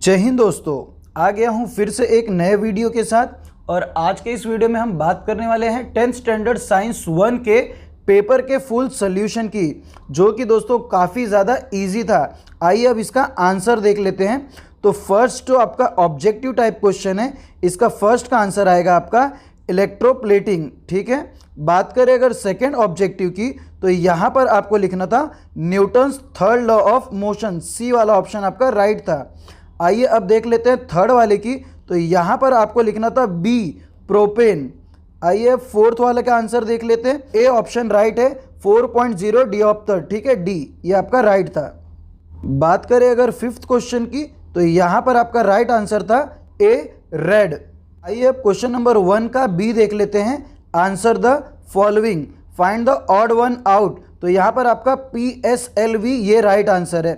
जय हिंद दोस्तों, आ गया हूँ फिर से एक नए वीडियो के साथ। और आज के इस वीडियो में हम बात करने वाले हैं 10th स्टैंडर्ड साइंस 1 के पेपर के फुल सॉल्यूशन की, जो कि दोस्तों काफ़ी ज़्यादा इजी था। आइए अब इसका आंसर देख लेते हैं। तो फर्स्ट जो आपका ऑब्जेक्टिव टाइप क्वेश्चन है, इसका फर्स्ट का आंसर आएगा आपका इलेक्ट्रोप्लेटिंग। ठीक है। बात करें अगर सेकेंड ऑब्जेक्टिव की, तो यहाँ पर आपको लिखना था Newton's third law of motion. C वाला ऑप्शन आपका राइट था। आइए अब देख लेते हैं थर्ड वाले की। तो यहाँ पर आपको लिखना था बी प्रोपेन। आइए फोर्थ वाले का आंसर देख लेते हैं। ए ऑप्शन राइट है, 4.0 डियोप्टर। ठीक है, डी ये आपका राइट था। बात करें अगर फिफ्थ क्वेश्चन की, तो यहाँ पर आपका राइट आंसर था ए रेड। आइए अब क्वेश्चन नंबर 1 का बी देख लेते हैं। Answer the following, find the odd one out. तो यहाँ पर आपका PSLV ये राइट आंसर है।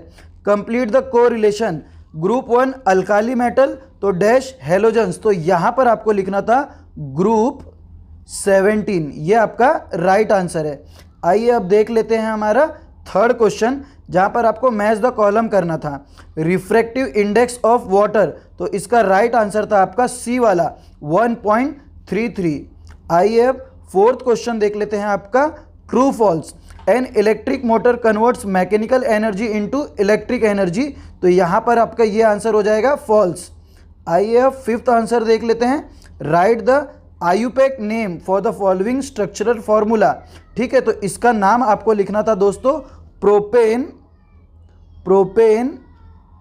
Complete the correlation, group 1 alkali metal तो डैश हेलोजन्स। तो यहाँ पर आपको लिखना था ग्रुप 17, ये आपका राइट आंसर है। आइए अब देख लेते हैं हमारा थर्ड क्वेश्चन, जहाँ पर आपको मैच द कॉलम करना था। रिफ्रैक्टिव इंडेक्स ऑफ वाटर, तो इसका राइट आंसर था आपका सी वाला 1.33। आइए अब फोर्थ क्वेश्चन देख लेते हैं आपका true false. An electric motor converts mechanical energy into electric energy. तो यहाँ पर आपका ये आंसर हो जाएगा फॉल्स। आइए अब फिफ्थ आंसर देख लेते हैं। Right the IUPAC name for the following structural formula. ठीक है, तो इसका नाम आपको लिखना था दोस्तों प्रोपेन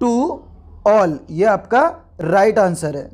टू ऑल, ये आपका राइट आंसर है।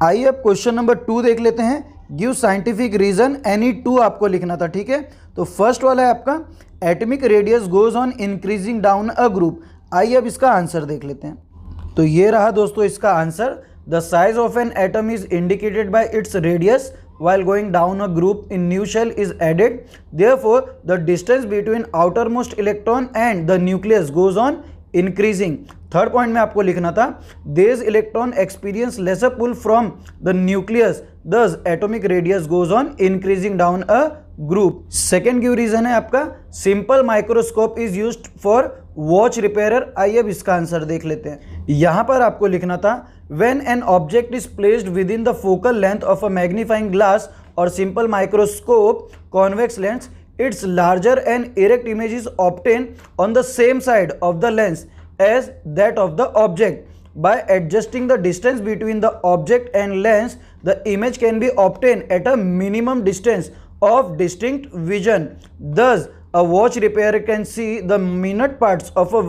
आइए अब क्वेश्चन नंबर 2 देख लेते हैं। गिव साइंटिफिक रीजन एनी 2 आपको लिखना था। ठीक है, तो फर्स्ट वाला है आपका atomic radius goes on increasing down a group. आइए अब इसका आंसर देख लेते हैं। तो ये रहा दोस्तों इसका answer. The size of an atom is indicated by its radius while going down a group in new shell is added. Therefore the distance between outermost electron and the nucleus goes on increasing. Third point में आपको लिखना था these electron experience lesser pull from the nucleus, thus atomic radius goes on increasing down a group. Second give reason है आपका simple microscope is used for watch repairer. आइए अब इसका answer देख लेते हैं। यहां पर आपको लिखना था when an object is placed within the focal length of a magnifying glass or simple microscope convex lens, its larger and erect image is obtained on the same side of the lens as that of the object. By adjusting the distance between the object and lens, the image can be obtained at a minimum distance of distinct vision. Thus, a watch repairer can see the minute parts of a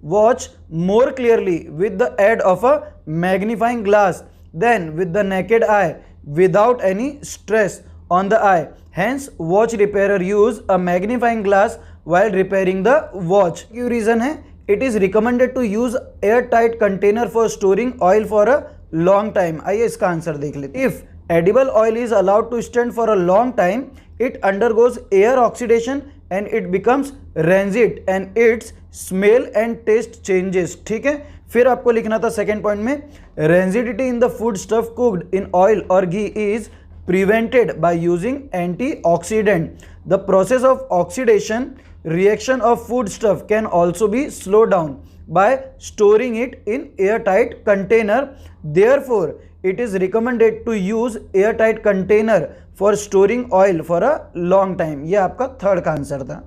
watch more clearly with the aid of a magnifying glass than with the naked eye without any stress on the eye. Hence, watch repairer use a magnifying glass while repairing the watch. क्यों reason है? It is recommended to use airtight container for storing oil for a long time. आइए इसका answer देख लेते हैं। If edible oil is allowed to stand for a long time, it undergoes air oxidation and it becomes rancid and its smell and taste changes. ठीक है, फिर आपको लिखना था सेकेंड पॉइंट में rancidity in the food stuff cooked in oil or ghee is prevented by using antioxidant. The process of oxidation reaction of food stuff can also be slowed down by storing it in airtight container. Therefore, it is recommended to use airtight container for storing oil for a long time. ये आपका third का answer था।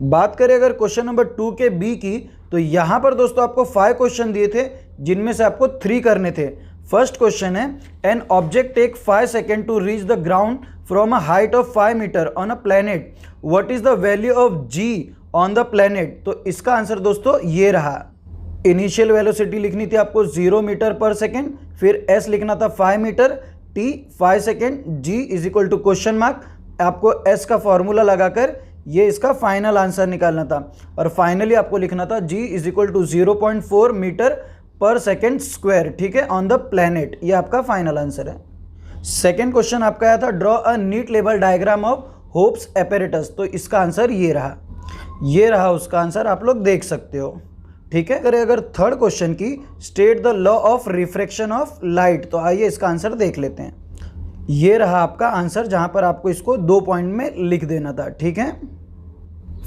बात करें अगर question number 2 के B की, तो यहां पर दोस्तों आपको 5 क्वेश्चन दिए थे, जिनमें से आपको 3 करने थे। फर्स्ट क्वेश्चन है an object take 5 second to reach the ground from a height of 5 metre on a planet, what is the value of g on the planet. तो इसका आंसर दोस्तों ये रहा। इनिशियल वेलोसिटी लिखनी थी आपको 0 मीटर पर सेकेंड, फिर S लिखना था 5 metre, t 5 second, g is equal to question mark. आपको एस का फॉर्मूला लगाकर ये इसका फाइनल आंसर निकालना था। और फाइनली आपको लिखना था g is equal to 0.4 metre per second square. ठीक है, ऑन द प्लैनेट। ये आपका फाइनल आंसर है। सेकेंड क्वेश्चन आपका आया था ड्रॉ अ नीट लेवल डायग्राम ऑफ होप्स एपेरेटस। तो इसका आंसर ये रहा उसका आंसर, आप लोग देख सकते हो। ठीक है, अगर थर्ड क्वेश्चन की state the law of refraction of light. तो आइए इसका आंसर देख लेते हैं। ये रहा आपका आंसर, जहां पर आपको इसको 2 पॉइंट में लिख देना था। ठीक है,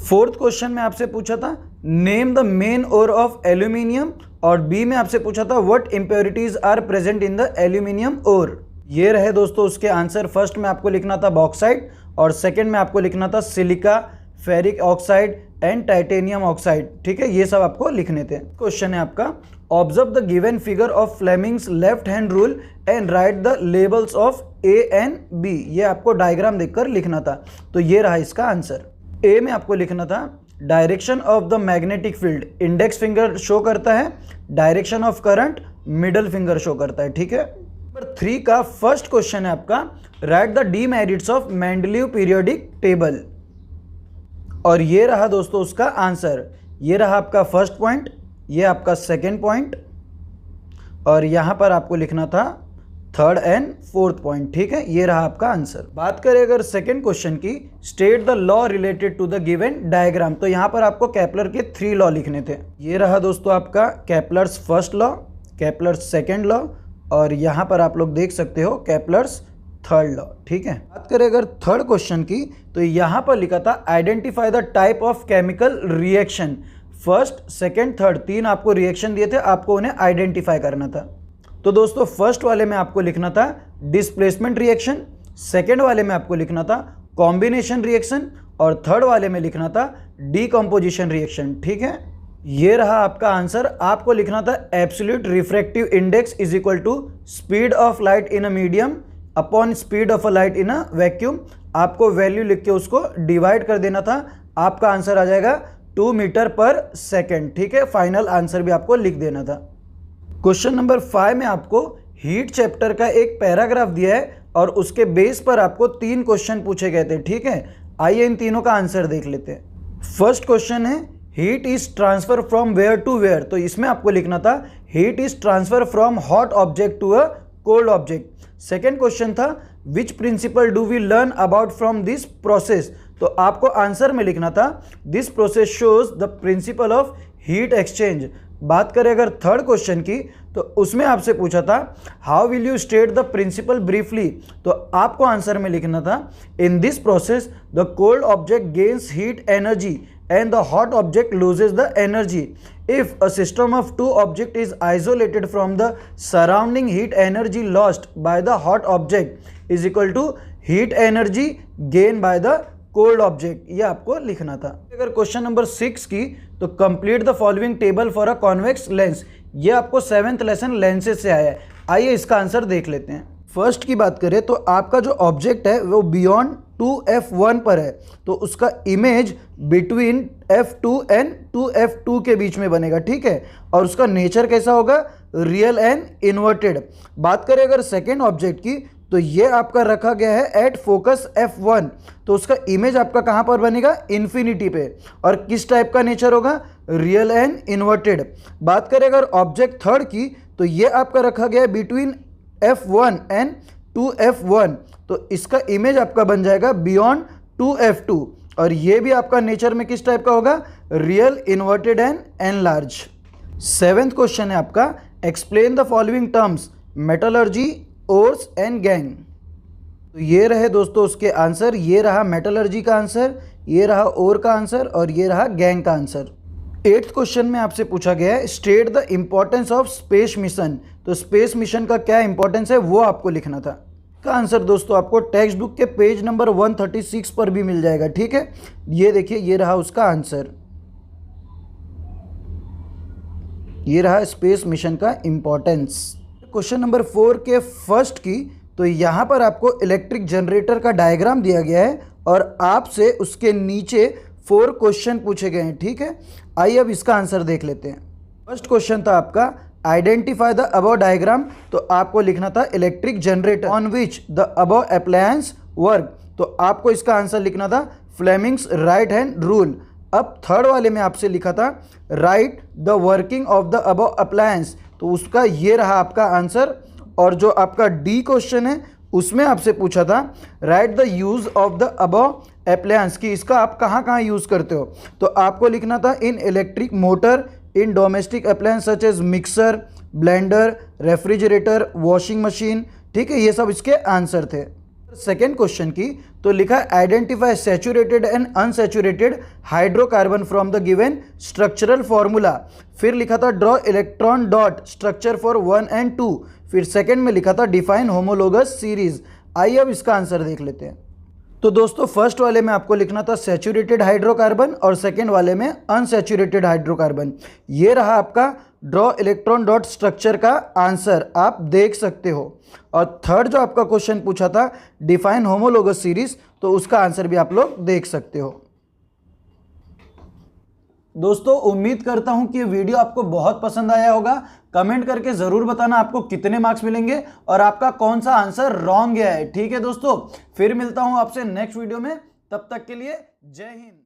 फोर्थ क्वेश्चन में आपसे पूछा था name the main ore of aluminium और बी में आपसे पूछा था what impurities are present in the aluminium ore. ये रहे दोस्तों उसके आंसर। फर्स्ट में आपको लिखना था बॉक्साइट और सेकंड में आपको लिखना था silica, ferric oxide and titanium oxide. ठीक है, ये सब आपको लिखने थे। क्वेश्चन है आपका observe the given figure of Fleming's left hand rule and write the labels of A and B. ये आपको डायग्राम देखकर लिखना था। तो ये रहा इसका आंसर। ए में आपको लिखना था direction of the magnetic field, index finger show करता है, direction of current middle finger show करता है। ठीक है, नंबर 3 का फर्स्ट क्वेश्चन है आपका right the demerits of Mendeleev periodic table. और ये रहा दोस्तों उसका आंसर। ये रहा आपका फर्स्ट पॉइंट, ये आपका सेकंड पॉइंट और यहाँ पर आपको लिखना था थर्ड एंड फोर्थ पॉइंट। ठीक है, ये रहा आपका आंसर। बात करें अगर सेकंड क्वेश्चन की, state the law related to the given diagram. तो यहाँ पर आपको केपलर के 3 लॉ लिखने थे। ये रहा दोस्तों आपका Kepler's first law, Kepler's second law और यहाँ पर आप लोग देख सकते हो केपलर्स थर्ड लॉ। ठीक है, बात करें अगर थर्ड क्वेश्चन की, तो यहाँ पर लिखा था identify the type of chemical reaction. First, second, third 3 आपको रिएक्शन दिए थे, आपको उन्हें आइडेंटिफाई करना था। तो दोस्तों फर्स्ट वाले में आपको लिखना था डिस्प्लेसमेंट रिएक्शन, सेकेंड वाले में आपको लिखना था कॉम्बिनेशन रिएक्शन और थर्ड वाले में लिखना था डीकम्पोजिशन रिएक्शन। ठीक है, ये रहा आपका आंसर। आपको लिखना था absolute refractive index is equal to speed of light in a medium upon speed of a light in a vacuum. आपको वैल्यू लिख के उसको डिवाइड कर देना था। आपका आंसर आ जाएगा 2 मीटर पर सेकेंड। ठीक है, फाइनल आंसर भी आपको लिख देना था। क्वेश्चन नंबर 5 में आपको हीट चैप्टर का एक पैराग्राफ दिया है और उसके बेस पर आपको 3 क्वेश्चन पूछे गए थे। ठीक है, आइए इन तीनों का आंसर देख लेते हैं। फर्स्ट क्वेश्चन है heat is transfer from where to where. तो इसमें आपको लिखना था heat is transfer from hot object to a cold object. Second question था which principle do we learn about from this process. तो आपको आंसर में लिखना था this process shows the principle of heat exchange. बात करें अगर थर्ड क्वेश्चन की, तो उसमें आपसे पूछा था how will you state the principle briefly. तो आपको आंसर में लिखना था in this process the cold object gains heat energy and the hot object loses the energy. If a system of 2 object is isolated from the surrounding heat energy lost by the hot object is equal to heat energy gain by the cold object. ये आपको लिखना था। अगर question number 6 की, तो complete the following table for a convex lens. ये आपको 7th lesson lenses से आया है। आइए इसका आंसर देख लेते हैं। फर्स्ट की बात करें तो आपका जो ऑब्जेक्ट है वो बियॉन्ड 2f1 पर है, तो उसका image between f2 and 2f2 के बीच में बनेगा। ठीक है, और उसका नेचर कैसा होगा, रियल एंड इन्वर्टेड। बात करें अगर सेकेंड ऑब्जेक्ट की, तो ये आपका रखा गया है एट फोकस f1, तो उसका इमेज आपका कहाँ पर बनेगा, इन्फिनिटी पे। और किस टाइप का नेचर होगा, रियल एंड इन्वर्टेड। बात करें अगर ऑब्जेक्ट थर्ड की, तो ये आपका रखा गया है बिटवीन f1 एंड 2f1, तो इसका इमेज आपका बन जाएगा बियॉन्ड 2f2 और ये भी आपका नेचर में किस टाइप का होगा, real, inverted and enlarge. 7th question है आपका explain the following terms metallurgy, ores and gang. तो ये रहे दोस्तों उसके आंसर। ये रहा मेटलर्जी का आंसर, ये रहा ओर का आंसर और ये रहा गैंग का आंसर। 8th क्वेश्चन में आपसे पूछा गया है state the importance of space mission. तो स्पेस मिशन का क्या इंपॉर्टेंस है वो आपको लिखना था। का आंसर दोस्तों आपको टेक्स्ट बुक के पेज नंबर 136 पर भी मिल जाएगा। ठीक है, ये देखिए, ये रहा उसका आंसर, ये रहा स्पेस मिशन का इंपॉर्टेंस। क्वेश्चन नंबर 4 के फर्स्ट की, तो यहाँ पर आपको इलेक्ट्रिक जनरेटर का डायग्राम दिया गया है और आपसे उसके नीचे 4 क्वेश्चन पूछे गए हैं। ठीक है, आइए अब इसका आंसर देख लेते हैं। फर्स्ट क्वेश्चन था आपका आइडेंटिफाई द अबव डायग्राम। तो आपको लिखना था electric generator on which the above appliance work. तो आपको इसका आंसर लिखना था फ्लेमिंग्स राइट हैंड रूल। अब थर्ड वाले में आपसे लिखा था right the working of the above appliance, तो उसका ये रहा आपका आंसर। और जो आपका डी क्वेश्चन है उसमें आपसे पूछा था right the use of the above appliance, कि इसका आप कहाँ कहाँ यूज़ करते हो। तो आपको लिखना था in electric motor, in domestic appliance such as mixer, blender, refrigerator, washing machine. ठीक है, ये सब इसके आंसर थे। सेकेंड क्वेश्चन की तो लिखा identify saturated and unsaturated hydrocarbon from the given structural formula. फिर लिखा था draw electron dot structure for 1 and 2। फिर सेकेंड में लिखा था डिफाइन होमोलोगस सीरीज। आइए अब इसका आंसर देख लेते हैं। तो दोस्तों फर्स्ट वाले में आपको लिखना था सैचुरेटेड हाइड्रोकार्बन और सेकेंड वाले में अनसैचुरेटेड हाइड्रोकार्बन। ये रहा आपका ड्रॉ इलेक्ट्रॉन डॉट स्ट्रक्चर का आंसर, आप देख सकते हो। और थर्ड जो आपका क्वेश्चन पूछा था डिफाइन होमोलोगस सीरीज, तो उसका आंसर भी आप लोग देख सकते हो। दोस्तों उम्मीद करता हूं कि ये वीडियो आपको बहुत पसंद आया होगा। कमेंट करके जरूर बताना आपको कितने मार्क्स मिलेंगे और आपका कौन सा आंसर रॉन्ग गया है। ठीक है दोस्तों, फिर मिलता हूं आपसे नेक्स्ट वीडियो में, तब तक के लिए जय हिंद।